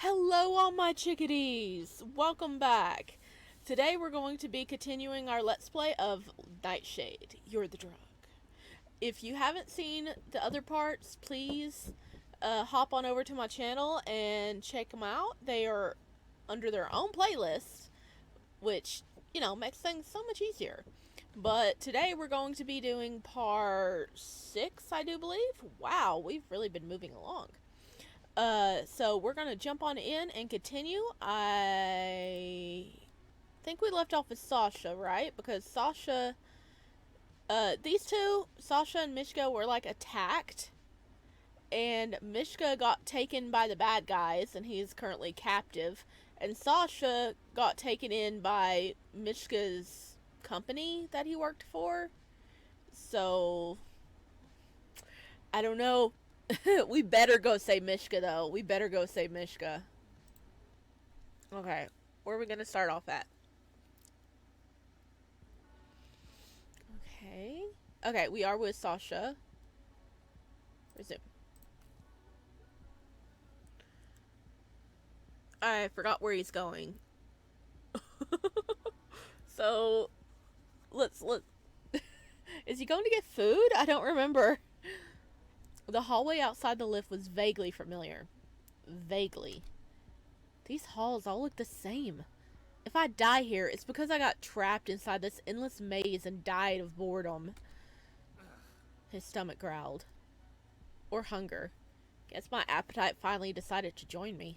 Hello all my chickadees! Welcome back! Today we're going to be continuing our Let's Play of Nightshade, You're the Drug. If you haven't seen the other parts, please hop on over to my channel and check them out. They are under their own playlist, which, you know, makes things so much easier. But today we're going to be doing part 6, I do believe. Wow, we've really been moving along. So we're gonna jump on in and continue. I think we left off with Sasha, right? Because Sasha, these two, Sasha and Mishka, were like attacked, and Mishka got taken by the bad guys, and he's currently captive. And Sasha got taken in by Mishka's company that he worked for. So I don't know. We better go save Mishka, though. We better go save Mishka. Okay, where are we going to start off at? Okay. Okay, we are with Sasha. Resume. I forgot where he's going. So, let's... Is he going to get food? I don't remember. The hallway outside the lift was vaguely familiar. Vaguely. These halls all look the same. If I die here, it's because I got trapped inside this endless maze and died of boredom. His stomach growled. Or hunger. Guess my appetite finally decided to join me.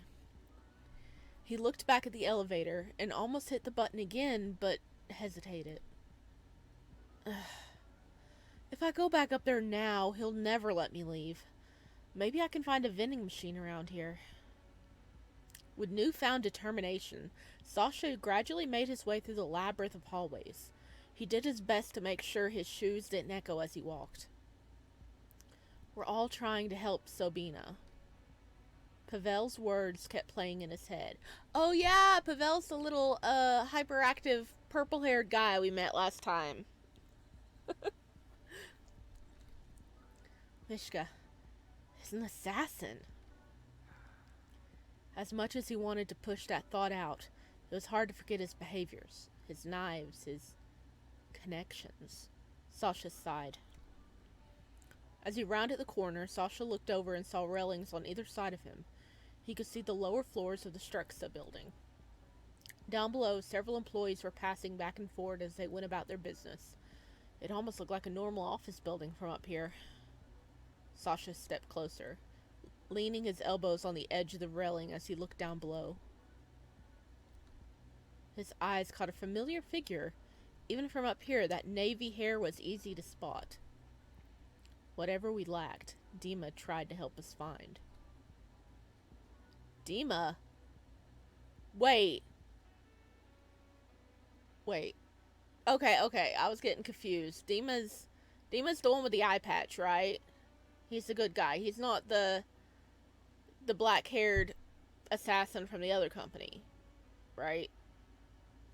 He looked back at the elevator and almost hit the button again, but hesitated. If I go back up there now, he'll never let me leave. Maybe I can find a vending machine around here. With newfound determination, Sasha gradually made his way through the labyrinth of hallways. He did his best to make sure his shoes didn't echo as he walked. We're all trying to help Sobina. Pavel's words kept playing in his head. Oh yeah, Pavel's the little, hyperactive, purple-haired guy we met last time. Mishka is an assassin. As much as he wanted to push that thought out, it was hard to forget his behaviors, his knives, his connections. Sasha sighed. As he rounded the corner, Sasha looked over and saw railings on either side of him. He could see the lower floors of the Struxa building. Down below, several employees were passing back and forth as they went about their business. It almost looked like a normal office building from up here. Sasha stepped closer, leaning his elbows on the edge of the railing as he looked down below. His eyes caught a familiar figure. Even from up here, that navy hair was easy to spot. Whatever we lacked, Dima tried to help us find. Dima? Wait. Okay, I was getting confused. Dima's the one with the eye patch, right? He's the good guy. He's not the black-haired assassin from the other company, right?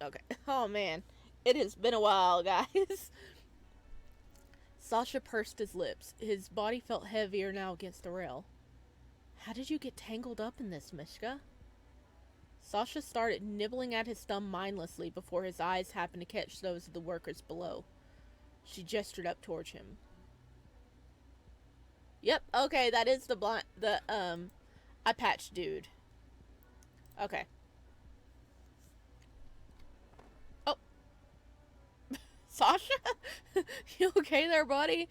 Okay. Oh, man. It has been a while, guys. Sasha pursed his lips. His body felt heavier now against the rail. How did you get tangled up in this, Mishka? Sasha started nibbling at his thumb mindlessly before his eyes happened to catch those of the workers below. She gestured up towards him. Yep, okay, that is the eye patch dude. Okay. Oh. Sasha? You okay there, buddy?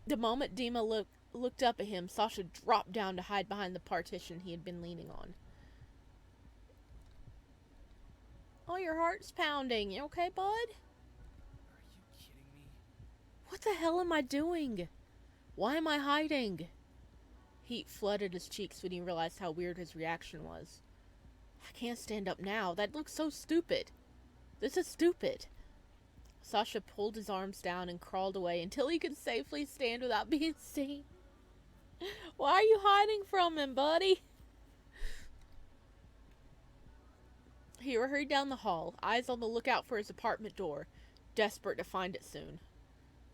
The moment Dima looked up at him, Sasha dropped down to hide behind the partition he had been leaning on. Oh, your heart's pounding. You okay, bud? Are you kidding me? What the hell am I doing? Why am I hiding? Heat flooded his cheeks when he realized how weird his reaction was. I can't stand up now. That looks so stupid. This is stupid. Sasha pulled his arms down and crawled away until he could safely stand without being seen. Why are you hiding from him, buddy? He hurried down the hall, eyes on the lookout for his apartment door, desperate to find it soon.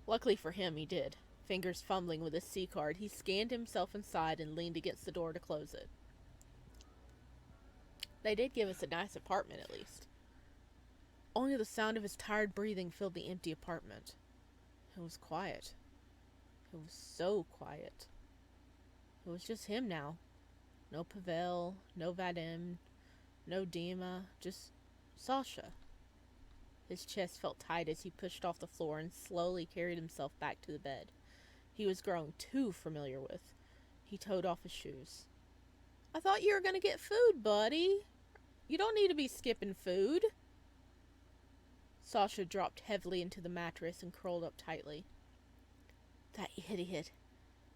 Luckily for him, he did. Fingers fumbling with his C-card, he scanned himself inside and leaned against the door to close it. They did give us a nice apartment, at least. Only the sound of his tired breathing filled the empty apartment. It was quiet. It was so quiet. It was just him now. No Pavel, no Vadim, no Dima, just Sasha. His chest felt tight as he pushed off the floor and slowly carried himself back to the bed. He was growing too familiar with. He toed off his shoes. I thought you were going to get food, buddy. You don't need to be skipping food. Sasha dropped heavily into the mattress and curled up tightly. That idiot.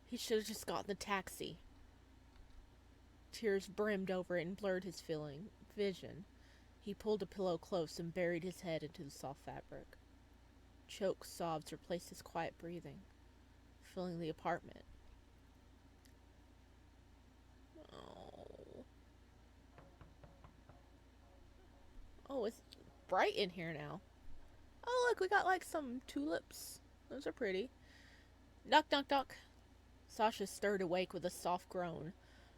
He should have just gotten the taxi. Tears brimmed over it and blurred his vision. He pulled a pillow close and buried his head into the soft fabric. Choked sobs replaced his quiet breathing, filling the apartment. Oh, it's bright in here now. Oh, look, we got like some tulips. Those are pretty. Knock, knock, knock. Sasha stirred awake with a soft groan,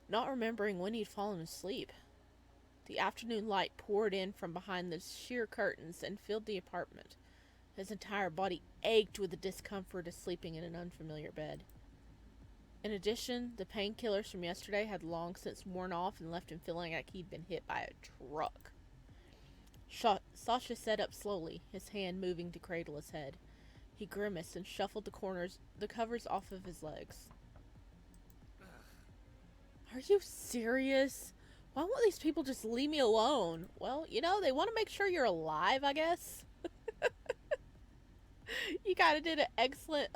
not remembering when he'd fallen asleep. The afternoon light poured in from behind the sheer curtains and filled the apartment. His entire body ached with the discomfort of sleeping in an unfamiliar bed. In addition, the painkillers from yesterday had long since worn off and left him feeling like he'd been hit by a truck. Sasha sat up slowly, his hand moving to cradle his head. He grimaced and shuffled the covers off of his legs. Are you serious? Why won't these people just leave me alone? Well, they want to make sure you're alive, I guess. You kind of did an excellent,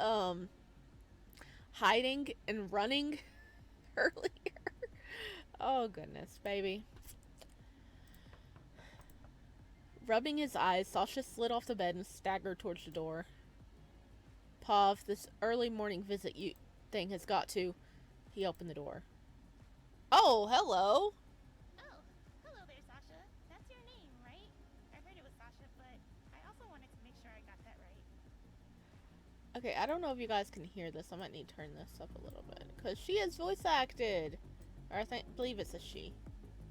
hiding and running earlier. Oh, goodness, baby. Rubbing his eyes, Sasha slid off the bed and staggered towards the door. Pav, this early morning visit thing has got to... He opened the door. Oh, hello! Oh, hello there, Sasha. That's your name, right? I heard it was Sasha, but I also wanted to make sure I got that right. Okay, I don't know if you guys can hear this. I might need to turn this up a little bit. Because she is voice acted. Or I believe it's a she.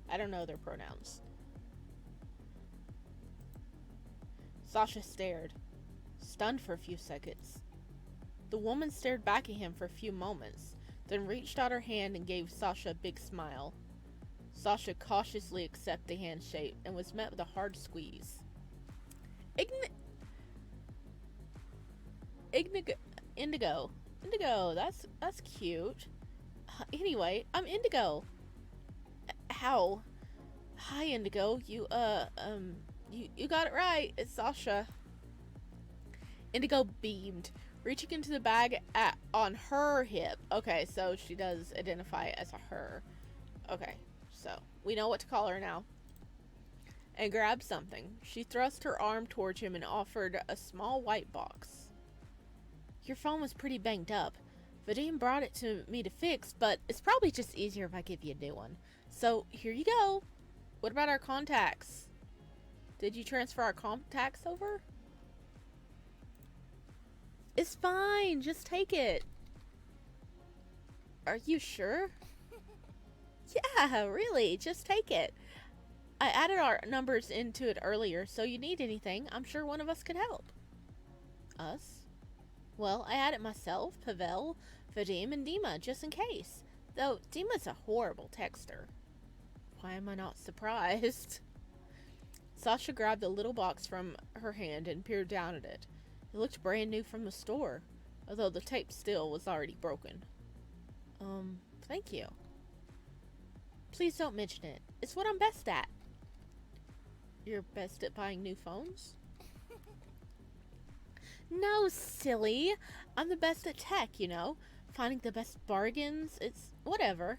I don't know their pronouns. Sasha stared, stunned for a few seconds. The woman stared back at him for a few moments, then reached out her hand and gave Sasha a big smile. Sasha cautiously accepted the handshake and was met with a hard squeeze. Indigo, that's cute. Anyway, I'm Indigo. How? Hi, Indigo. You got it right. It's Sasha. Indigo beamed, reaching into the bag on her hip. Okay, so she does identify as a her. Okay, so we know what to call her now. And grabbed something. She thrust her arm towards him and offered a small white box. Your phone was pretty banged up. Vadim brought it to me to fix, but it's probably just easier if I give you a new one. So, here you go. What about our contacts? Did you transfer our contacts over? It's fine. Just take it. Are you sure? Yeah, really. Just take it. I added our numbers into it earlier, so you need anything, I'm sure one of us could help. Us? Well, I added myself, Pavel, Vadim, and Dima, just in case. Though, Dima's a horrible texter. Why am I not surprised? Sasha grabbed the little box from her hand and peered down at it. It looked brand new from the store, although the tape still was already broken. Thank you. Please don't mention it. It's what I'm best at. You're best at buying new phones? No, silly. I'm the best at tech, finding the best bargains. It's whatever.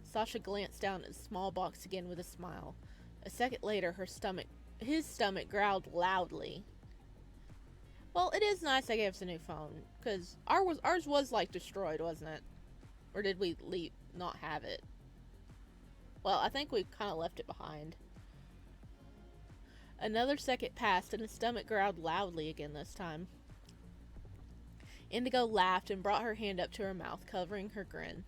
Sasha glanced down at the small box again with a smile. A second later, his stomach growled loudly. Well, it is nice I gave us a new phone, because ours was like destroyed, wasn't it? Or did we not have it? Well, I think we kind of left it behind. Another second passed, and his stomach growled loudly again this time. Indigo laughed and brought her hand up to her mouth, covering her grin.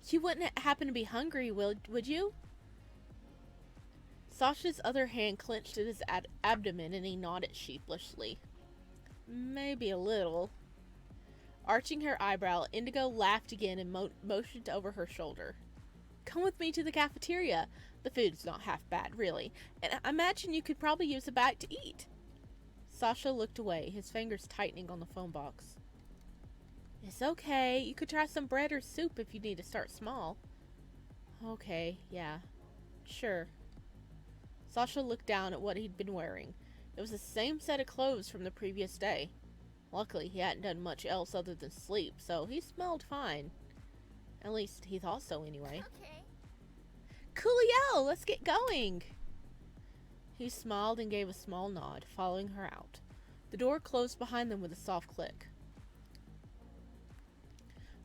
You wouldn't happen to be hungry, would you? Sasha's other hand clenched at his abdomen and he nodded sheepishly. Maybe a little. Arching her eyebrow, Indigo laughed again and motioned over her shoulder. Come with me to the cafeteria. The food's not half bad, really, and I imagine you could probably use a bite to eat. Sasha looked away, his fingers tightening on the phone box. It's okay. You could try some bread or soup if you need to start small. Okay, yeah. Sure. Sasha looked down at what he'd been wearing. It was the same set of clothes from the previous day. Luckily, he hadn't done much else other than sleep, so he smelled fine. At least, he thought so anyway. Okay. Coolio! Let's get going! He smiled and gave a small nod, following her out. The door closed behind them with a soft click.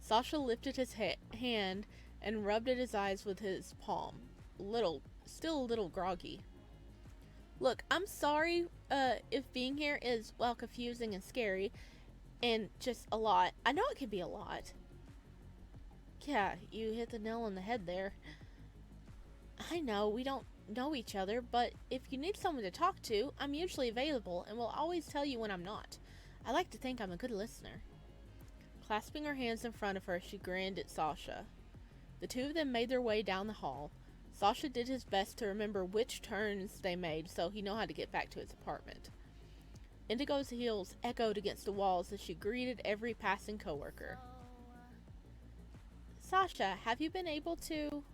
Sasha lifted his hand and rubbed at his eyes with his palm. Still a little groggy. Look, I'm sorry if being here is, well, confusing and scary, and just a lot. I know it can be a lot. Yeah, you hit the nail on the head there. I know, we don't know each other, but if you need someone to talk to, I'm usually available and will always tell you when I'm not. I like to think I'm a good listener. Clasping her hands in front of her, she grinned at Sasha. The two of them made their way down the hall. Sasha did his best to remember which turns they made so he knew how to get back to his apartment. Indigo's heels echoed against the walls as she greeted every passing coworker. Sasha, have you been able to...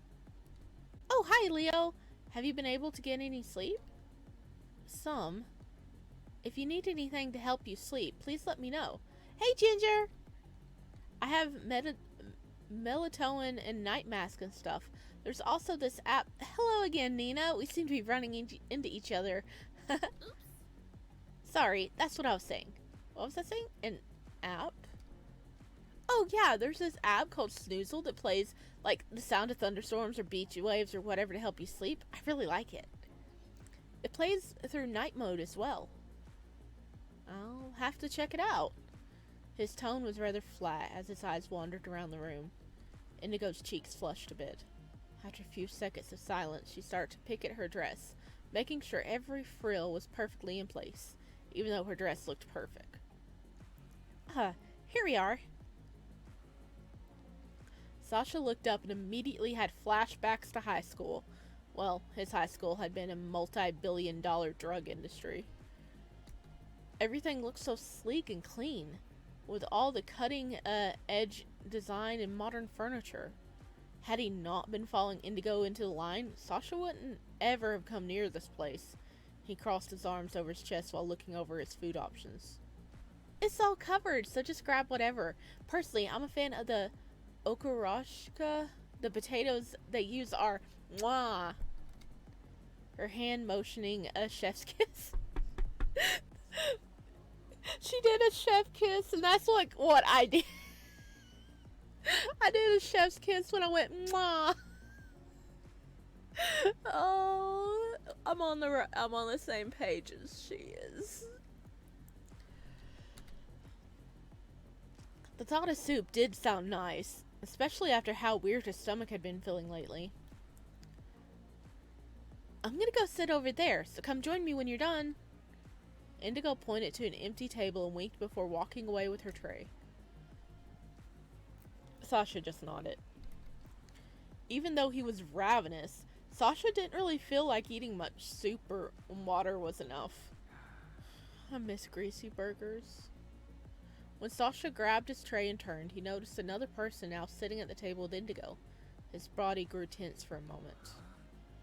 Oh, hi, Leo! Have you been able to get any sleep? Some. If you need anything to help you sleep, please let me know. Hey, Ginger! I have melatonin and night mask and stuff. There's also this app. Hello again, Nina. We seem to be running into each other. Oops. Sorry, that's what I was saying. What was I saying? An app? Oh yeah, there's this app called Snoozle that plays like the sound of thunderstorms or beach waves or whatever to help you sleep. I really like it. It plays through night mode as well. I'll have to check it out. His tone was rather flat as his eyes wandered around the room. Indigo's cheeks flushed a bit. After a few seconds of silence, she started to pick at her dress, making sure every frill was perfectly in place, even though her dress looked perfect. Here we are. Sasha looked up and immediately had flashbacks to high school. Well, his high school had been a multi-billion-dollar drug industry. Everything looked so sleek and clean, with all the cutting-edge design and modern furniture. Had he not been following Indigo into the line, Sasha wouldn't ever have come near this place. He crossed his arms over his chest while looking over his food options. It's all covered, so just grab whatever. Personally, I'm a fan of the okoroshka. The potatoes they use are mwah. Her hand motioning a chef's kiss. She did a chef kiss, and that's like what I did. I did a chef's kiss when I went mwah. Oh, I'm on the same page as she is. The thought of soup did sound nice, especially after how weird his stomach had been feeling lately. I'm gonna go sit over there, so come join me when you're done. Indigo pointed to an empty table and winked before walking away with her tray. Sasha just nodded. Even though he was ravenous, Sasha didn't really feel like eating much. Soup or water was enough. I miss greasy burgers. When Sasha grabbed his tray and turned, he noticed another person now sitting at the table with Indigo. His body grew tense for a moment.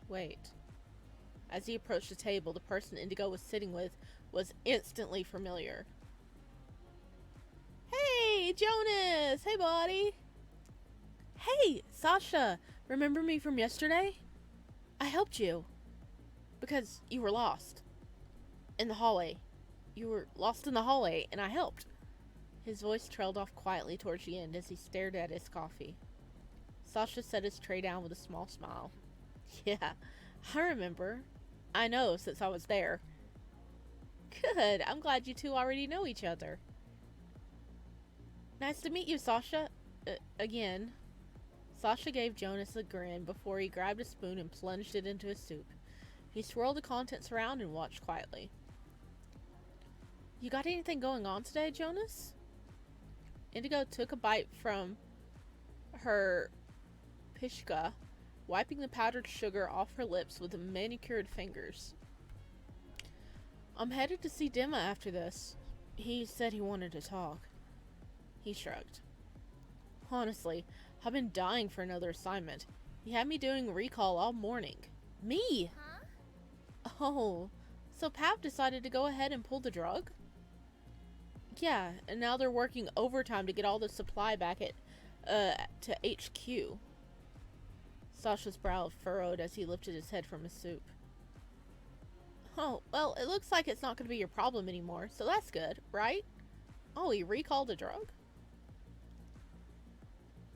Wait. As he approached the table, the person Indigo was sitting with was instantly familiar. Hey, Jonas! Hey, buddy! Hey, Sasha! Remember me from yesterday? I helped you. Because you were lost. In the hallway. You were lost in the hallway, and I helped. His voice trailed off quietly towards the end as he stared at his coffee. Sasha set his tray down with a small smile. Yeah, I remember. I know, since I was there. Good, I'm glad you two already know each other. Nice to meet you, Sasha. Again. Sasha gave Jonas a grin before he grabbed a spoon and plunged it into his soup. He swirled the contents around and watched quietly. You got anything going on today, Jonas? Indigo took a bite from her Mishka, wiping the powdered sugar off her lips with manicured fingers. I'm headed to see Dima after this. He said he wanted to talk. He shrugged. Honestly, I've been dying for another assignment. He had me doing recall all morning. Me? Huh? Oh, so Pav decided to go ahead and pull the drug? Yeah, and now they're working overtime to get all the supply back to HQ. Sasha's brow furrowed as he lifted his head from his soup. Oh, well, it looks like it's not going to be your problem anymore, so that's good, right? Oh, he recalled a drug?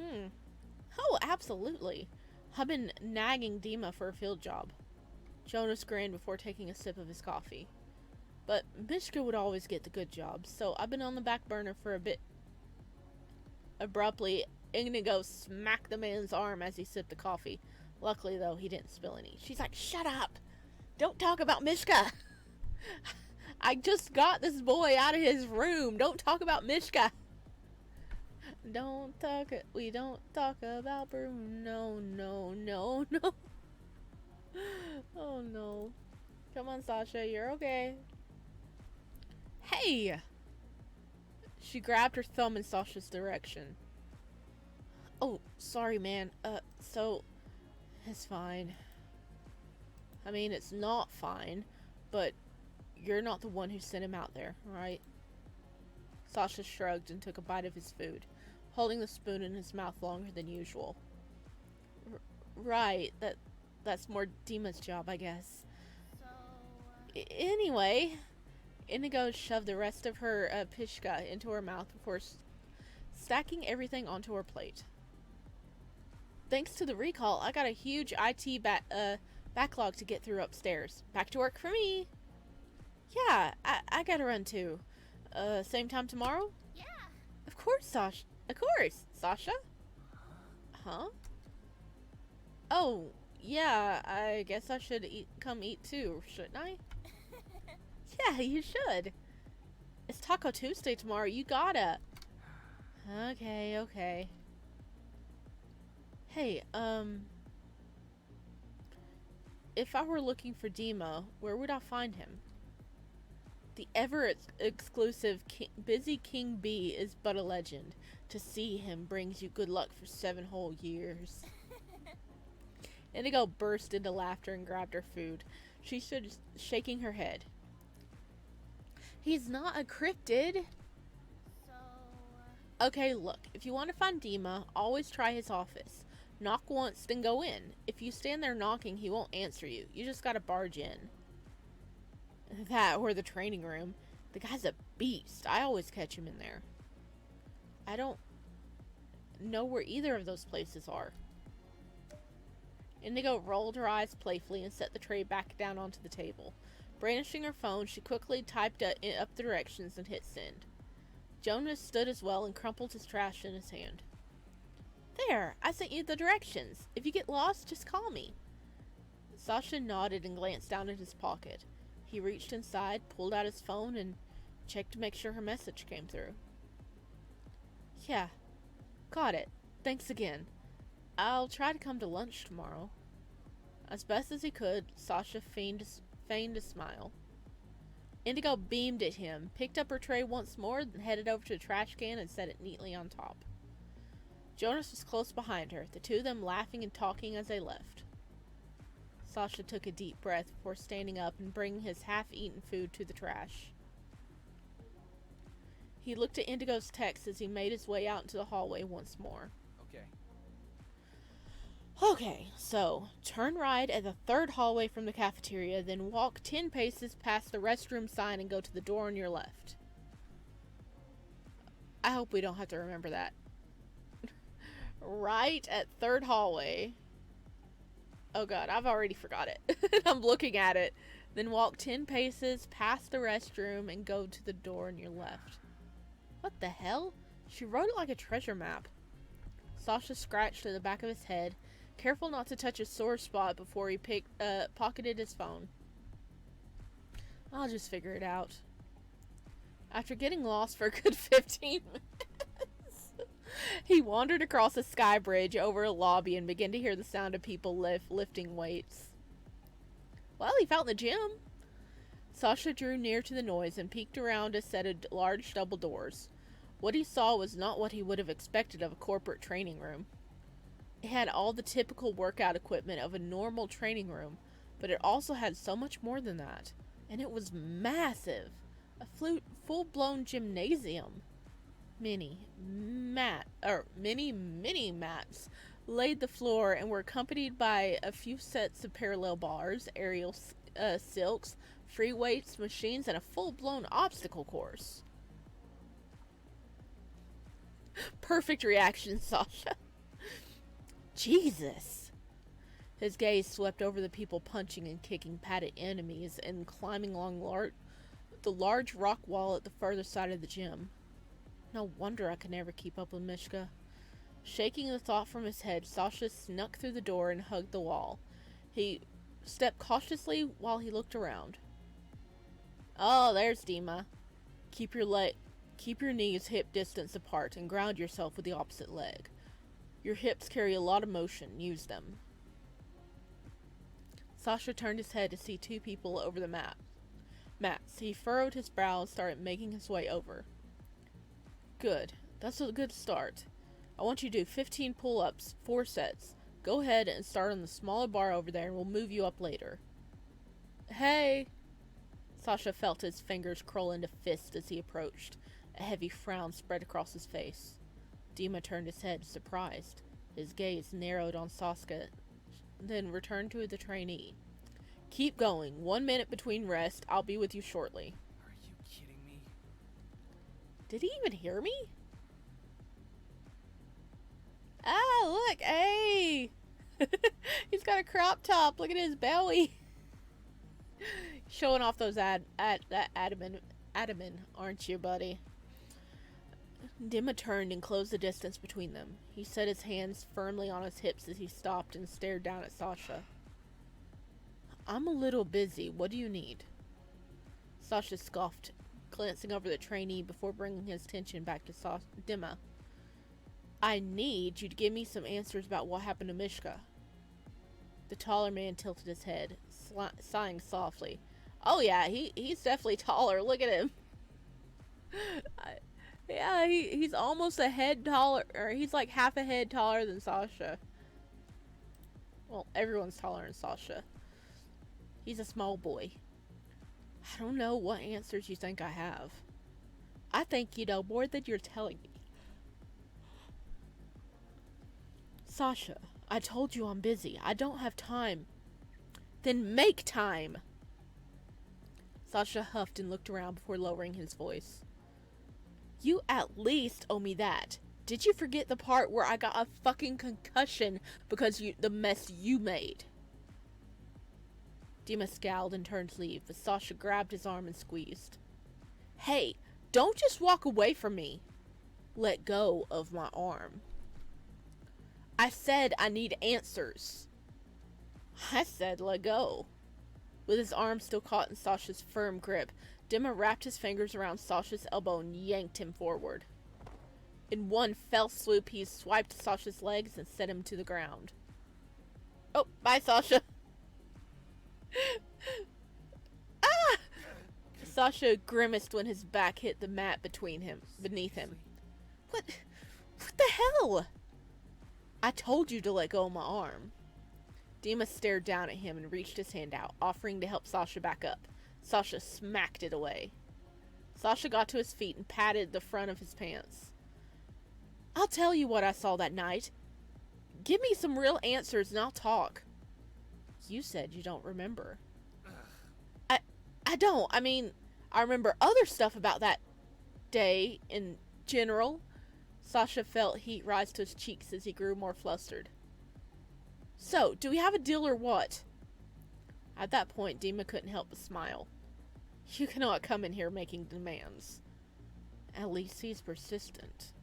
Oh, absolutely. I've been nagging Dima for a field job. Jonas grinned before taking a sip of his coffee. But Mishka would always get the good jobs, so I've been on the back burner for a bit. Abruptly, Indigo smacked the man's arm as he sipped the coffee. Luckily, though, he didn't spill any. She's like, shut up! Don't talk about Mishka! I just got this boy out of his room! Don't talk about Mishka! We don't talk about Bruno, no. Oh no. Come on, Sasha, you're okay. Hey! She grabbed her thumb in Sasha's direction. Oh, sorry, man. So, it's fine. I mean, it's not fine, but you're not the one who sent him out there, right? Sasha shrugged and took a bite of his food, holding the spoon in his mouth longer than usual. Right, that's more Dima's job, I guess. So, Anyway, Indigo shoved the rest of her pishka into her mouth before stacking everything onto her plate. Thanks to the recall, I got a huge IT backlog to get through upstairs. Back to work for me. Yeah, I gotta run too. Same time tomorrow? yeah. Of course, Sasha. Of course, Sasha. Huh? Oh, yeah, I guess I should come eat too, shouldn't I? Yeah, you should. It's Taco Tuesday tomorrow, you gotta. Okay. Hey, if I were looking for Dima, where would I find him? The ever-exclusive Busy King Bee is but a legend. To see him brings you good luck for 7 whole years. Indigo burst into laughter and grabbed her food. She stood shaking her head. He's not a cryptid. So, Okay, look, if you want to find Dima, always try his office. Knock once, then go in. If you stand there knocking, he won't answer you. You just gotta barge in. That or the training room. The guy's a beast. I always catch him in there. I don't know where either of those places are. Indigo rolled her eyes playfully and set the tray back down onto the table. Brandishing her phone, she quickly typed up the directions and hit send. Jonas stood as well and crumpled his trash in his hand. There, I sent you the directions. If you get lost, just call me. Sasha nodded and glanced down at his pocket. He reached inside, pulled out his phone, and checked to make sure her message came through. Yeah, got it. Thanks again. I'll try to come to lunch tomorrow. As best as he could, Sasha feigned a smile. Indigo beamed at him, picked up her tray once more, then headed over to the trash can and set it neatly on top. Jonas was close behind her, the two of them laughing and talking as they left. Sasha took a deep breath before standing up and bringing his half-eaten food to the trash. He looked at Indigo's text as he made his way out into the hallway once more. Okay, so turn right at the third hallway from the cafeteria, then walk 10 paces past the restroom sign and go to the door on your left. I hope we don't have to remember that. Right at third hallway. Oh god, I've already forgot it. I'm looking at it. Then walk 10 paces past the restroom and go to the door on your left. What the hell? She wrote it like a treasure map. Sasha scratched at the back of his head, careful not to touch a sore spot before he pocketed his phone. I'll just figure it out. After getting lost for a good 15 minutes, he wandered across a sky bridge over a lobby and began to hear the sound of people lifting weights. Well, he found the gym. Sasha drew near to the noise and peeked around a set of large double doors. What he saw was not what he would have expected of a corporate training room. It had all the typical workout equipment of a normal training room, but it also had so much more than that. And it was massive. A full-blown gymnasium. Many mats laid the floor and were accompanied by a few sets of parallel bars, aerial silks, free weights, machines, and a full-blown obstacle course. Perfect reaction, Sasha. Jesus. His gaze swept over the people punching and kicking padded enemies and climbing along the large rock wall at the further side of the gym. No wonder I could never keep up with Mishka. Shaking the thought from his head, Sasha snuck through the door and hugged the wall. He stepped cautiously while he looked around. Oh, there's Dima. Keep your knees hip distance apart and ground yourself with the opposite leg. Your hips carry a lot of motion. Use them. Sasha turned his head to see two people over the mats. He furrowed his brow and started making his way over. Good. That's a good start. I want you to do 15 pull-ups, 4 sets. Go ahead and start on the smaller bar over there and we'll move you up later. Hey! Sasha felt his fingers curl into fists as he approached. A heavy frown spread across his face. Dima turned his head, surprised. His gaze narrowed on Sasha, then returned to the trainee. Keep going. 1 minute between rest. I'll be with you shortly. Are you kidding me? Did he even hear me? Ah, look, hey! He's got a crop top. Look at his belly. Showing off those adamant, aren't you, buddy? Dima turned and closed the distance between them. He set his hands firmly on his hips as he stopped and stared down at Sasha. I'm a little busy. What do you need? Sasha scoffed, glancing over the trainee before bringing his attention back to Dima. I need you to give me some answers about what happened to Mishka. The taller man tilted his head, sighing softly. Oh yeah, he's definitely taller. Look at him. Yeah, he's almost a head taller, or he's like half a head taller than Sasha. Well, everyone's taller than Sasha. He's a small boy. I don't know what answers you think I have. I think you know more than you're telling me. Sasha, I told you I'm busy. I don't have time. Then make time! Sasha huffed and looked around before lowering his voice. You at least owe me that. Did you forget the part where I got a fucking concussion because the mess you made? Dima scowled and turned to leave, but Sasha grabbed his arm and squeezed. Hey, don't just walk away from me. Let go of my arm. I said I need answers. I said let go. With his arm still caught in Sasha's firm grip, Dima wrapped his fingers around Sasha's elbow and yanked him forward. In one fell swoop, he swiped Sasha's legs and set him to the ground. Oh, bye, Sasha. Ah! Sasha grimaced when his back hit the mat beneath him. What the hell? I told you to let go of my arm. Dima stared down at him and reached his hand out, offering to help Sasha back up. Sasha smacked it away. Sasha got to his feet and patted the front of his pants. I'll tell you what I saw that night. Give me some real answers and I'll talk. You said you don't remember. I don't. I mean, I remember other stuff about that day in general. Sasha felt heat rise to his cheeks as he grew more flustered. So, do we have a deal or what? At that point, Dima couldn't help but smile. You cannot come in here making demands. At least he's persistent.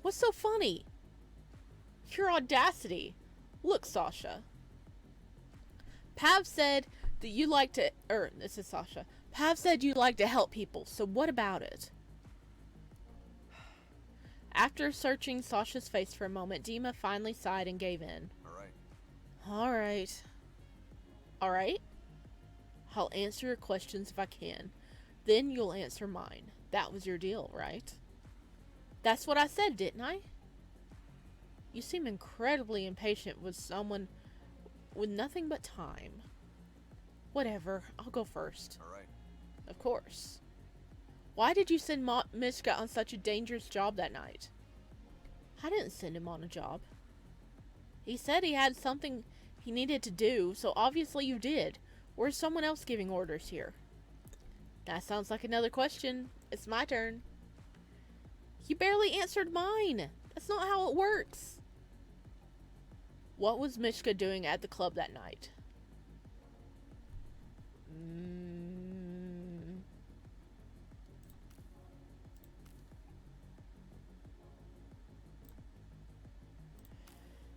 What's so funny? Your audacity. Look, Sasha. Pav said that you like to... this is Sasha. Pav said you like to help people, so what about it? After searching Sasha's face for a moment, Dima finally sighed and gave in. Alright. Alright? I'll answer your questions if I can. Then you'll answer mine. That was your deal, right? That's what I said, didn't I? You seem incredibly impatient with someone with nothing but time. Whatever, I'll go first. Alright. Of course. Why did you send Mishka on such a dangerous job that night? I didn't send him on a job. He said he had something he needed to do, so obviously you did. Or is someone else giving orders here? That sounds like another question. It's my turn. You barely answered mine. That's not how it works. What was Mishka doing at the club that night?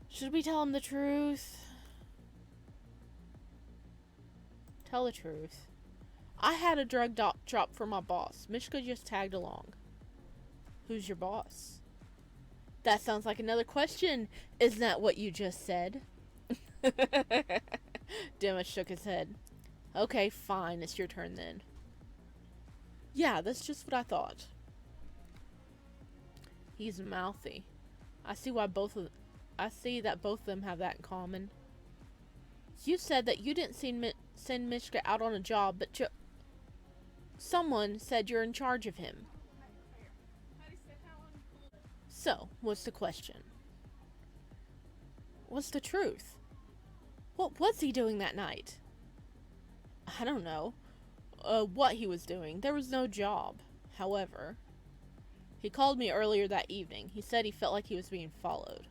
Should we tell him the truth? Tell the truth. I had a drug drop for my boss. Mishka just tagged along. Who's your boss? That sounds like another question. Isn't that what you just said? Dima shook his head. Okay, fine. It's your turn then. Yeah, that's just what I thought. He's mouthy. I see that both of them have that in common. You said that you didn't send Mishka out on a job, but someone said you're in charge of him. So, what's the question? What's the truth? What was he doing that night? I don't know. What he was doing. There was no job. However, he called me earlier that evening. He said he felt like he was being followed.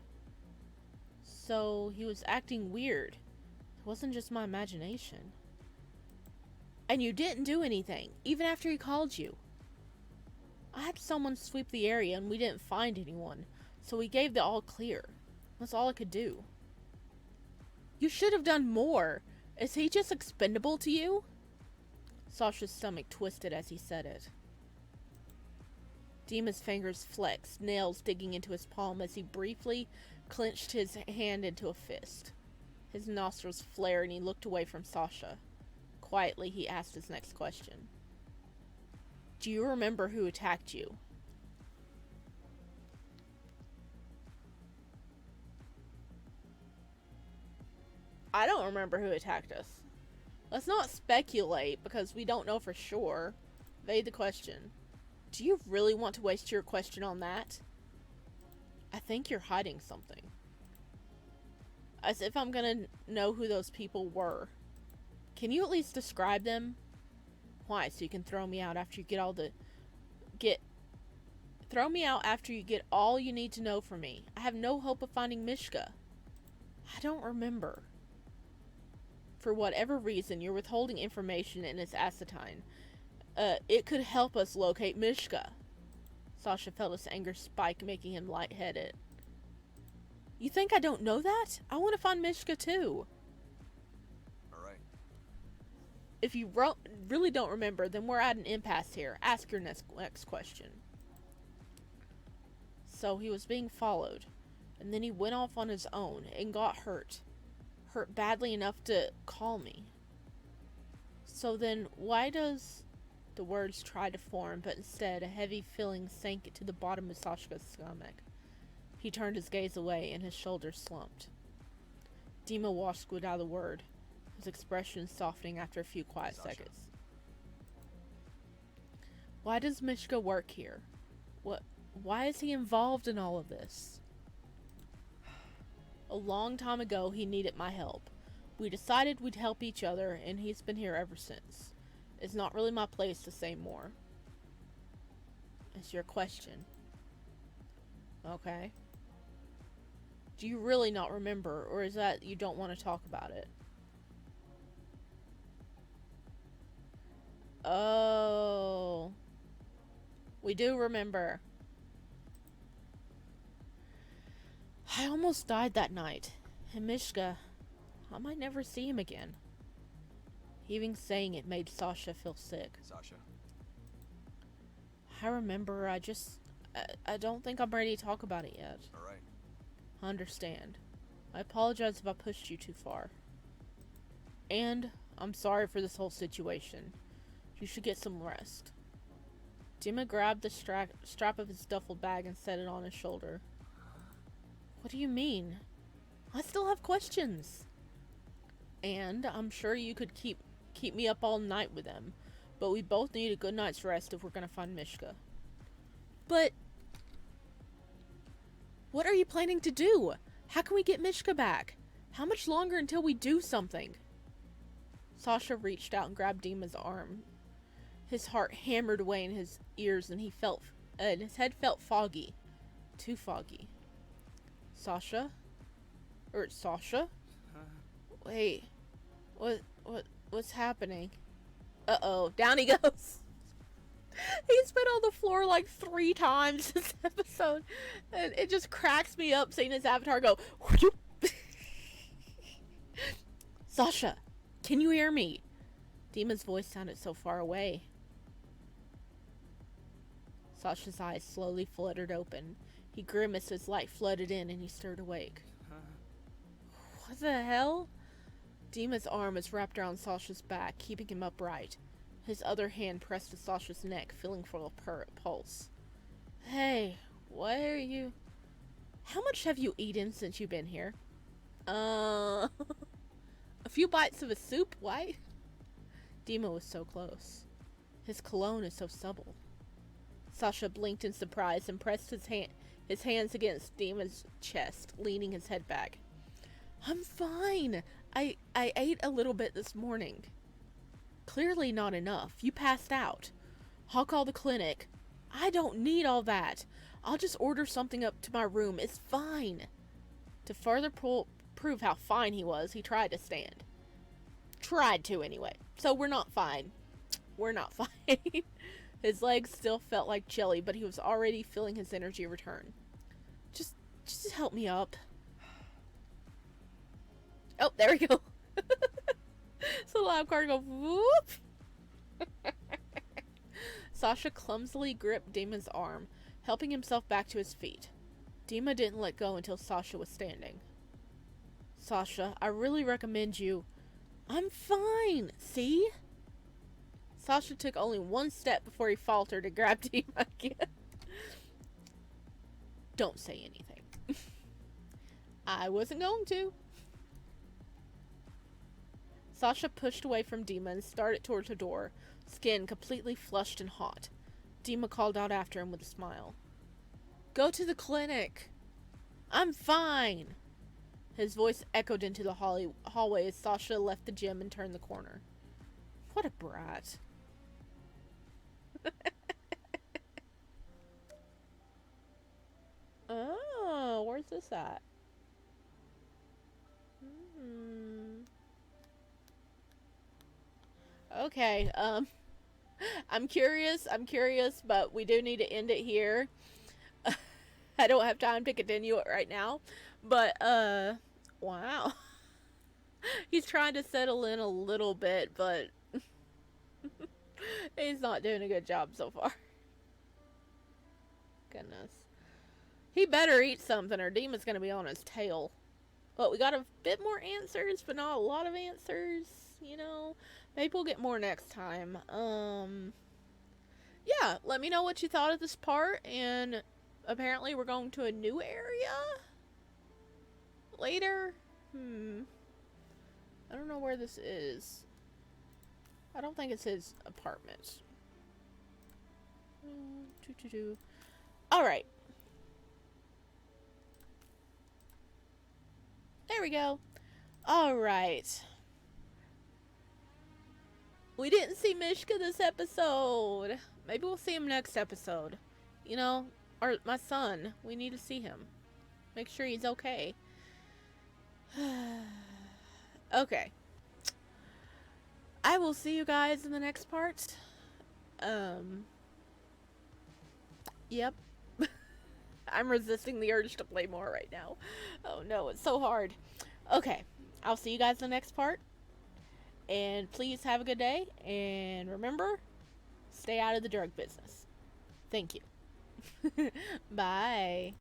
So, he was acting weird. It wasn't just my imagination. And you didn't do anything, even after he called you. I had someone sweep the area and we didn't find anyone, so we gave the all clear. That's all I could do. You should have done more. Is he just expendable to you? Sasha's stomach twisted as he said it. Dima's fingers flexed, nails digging into his palm as he briefly clenched his hand into a fist. His nostrils flared and he looked away from Sasha. Quietly, he asked his next question. Do you remember who attacked you? I don't remember who attacked us. Let's not speculate because we don't know for sure. Evade the question. Do you really want to waste your question on that? I think you're hiding something. As if I'm gonna know who those people were. Can you at least describe them? Why? So you can throw me out after you throw me out after you get all you need to know from me. I have no hope of finding Mishka. I don't remember. For whatever reason, you're withholding information in its acetine. It could help us locate Mishka. Sasha felt his anger spike, making him lightheaded. You think I don't know that? I want to find Mishka too. Alright. If you really don't remember, then we're at an impasse here. Ask your next question. So he was being followed, and then he went off on his own and got hurt. Hurt badly enough to call me. So then, why does... The words tried to form, but instead a heavy feeling sank to the bottom of Sasha's stomach. He turned his gaze away, and his shoulders slumped. Dima watched without a word, his expression softening after a few quiet seconds. Why does Mishka work here? Why is he involved in all of this? A long time ago, he needed my help. We decided we'd help each other, and he's been here ever since. It's not really my place to say more. It's your question. Okay. Do you really not remember, or is that you don't want to talk about it? Oh. We do remember. I almost died that night, And Mishka, I might never see him again. Even saying it made Sasha feel sick. Sasha. I remember, I don't think I'm ready to talk about it yet. All right. I understand. I apologize if I pushed you too far. And I'm sorry for this whole situation. You should get some rest. Dima grabbed the strap of his duffel bag and set it on his shoulder. What do you mean? I still have questions. And I'm sure you could keep me up all night with them. But we both need a good night's rest if we're gonna find Mishka. But what are you planning to do? How can we get Mishka back? How much longer until we do something? Sasha reached out and grabbed Dima's arm. His heart hammered away in his ears and his head felt foggy. Too foggy. Sasha? Sasha? Wait. What's happening? Uh-oh. Down he goes. He's been on the floor like 3 times this episode. And it just cracks me up seeing his avatar go. Sasha, can you hear me? Dima's voice sounded so far away. Sasha's eyes slowly fluttered open. He grimaced as light flooded in and he stirred awake. What the hell? Dima's arm was wrapped around Sasha's back, keeping him upright. His other hand pressed to Sasha's neck, feeling for a pulse. Hey, what are you... How much have you eaten since you've been here? A few bites of a soup, why? Dima was so close. His cologne is so supple. Sasha blinked in surprise and pressed his hands against Dima's chest, leaning his head back. I'm fine. I ate a little bit this morning. Clearly not enough. You passed out. I'll call the clinic. I don't need all that. I'll just order something up to my room. It's fine. To further prove how fine he was, he tried to stand. Tried to, anyway. So we're not fine. We're not fine. His legs still felt like jelly, but he was already feeling his energy return. Just help me up. Oh, there we go. So the lab car go whoop. Sasha clumsily gripped Dima's arm, helping himself back to his feet. Dima didn't let go until Sasha was standing. Sasha, I really recommend you. I'm fine, see? Sasha took only one step before he faltered and grabbed Dima again. Don't say anything. I wasn't going to. Sasha pushed away from Dima and started towards the door, skin completely flushed and hot. Dima called out after him with a smile. Go to the clinic. I'm fine. His voice echoed into the hallway as Sasha left the gym and turned the corner. What a brat. Oh, where's this at? Okay, I'm curious, but we do need to end it here. I don't have time to continue it right now, but, wow. He's trying to settle in a little bit, but he's not doing a good job so far. Goodness. He better eat something or Dima's gonna be on his tail. But we got a bit more answers, but not a lot of answers, you know. Maybe we'll get more next time. Yeah, let me know what you thought of this part, and apparently we're going to a new area later. I don't know where this is. I don't think it's his apartment. Alright. There we go. Alright. We didn't see Mishka this episode. Maybe we'll see him next episode. You know, my son. We need to see him. Make sure he's okay. Okay. I will see you guys in the next part. Yep. I'm resisting the urge to play more right now. Oh no, it's so hard. Okay, I'll see you guys in the next part. And please have a good day. And remember, stay out of the drug business. Thank you. Bye.